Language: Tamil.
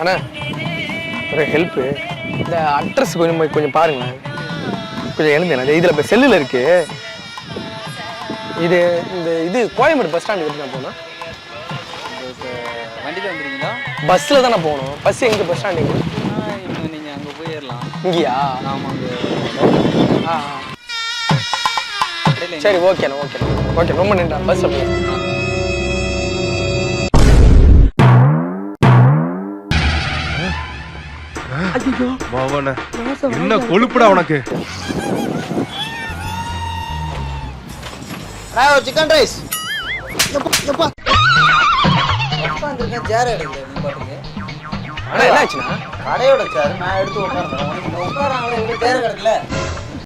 அண்ணா ஒரு ஹெல்ப்பு, இந்த அட்ரஸ் கொஞ்சம் பாருங்களேன். கொஞ்சம் எழுந்தேன். இதில் இப்போ செல்லில் இருக்கு. இது கோயம்பேடு பஸ் ஸ்டாண்டுக்கு எப்படி நான் போனேன்? வண்டியில் வந்துடுறீங்களா? பஸ்ஸில் தானே போகணும். பஸ் எங்கே பஸ் ஸ்டாண்டுங்க? இப்போ நீங்கள் அங்கே போயிடலாம். இங்கேயா? ஆமாங்க. சரி, ஓகேண்ணா. ஓகே, ரொம்ப நன்றி. பஸ் அப்படி என்ன கொழுப்புடா உனக்கு? Chicken rice. சேர் எடுக்கல நீ பாட்டுக்கு. என்னாச்சுண்ணா? கடையோட சேர் நான் எடுத்து உட்கார்றேன். உட்காராங்களே, சேர் கிடக்கல.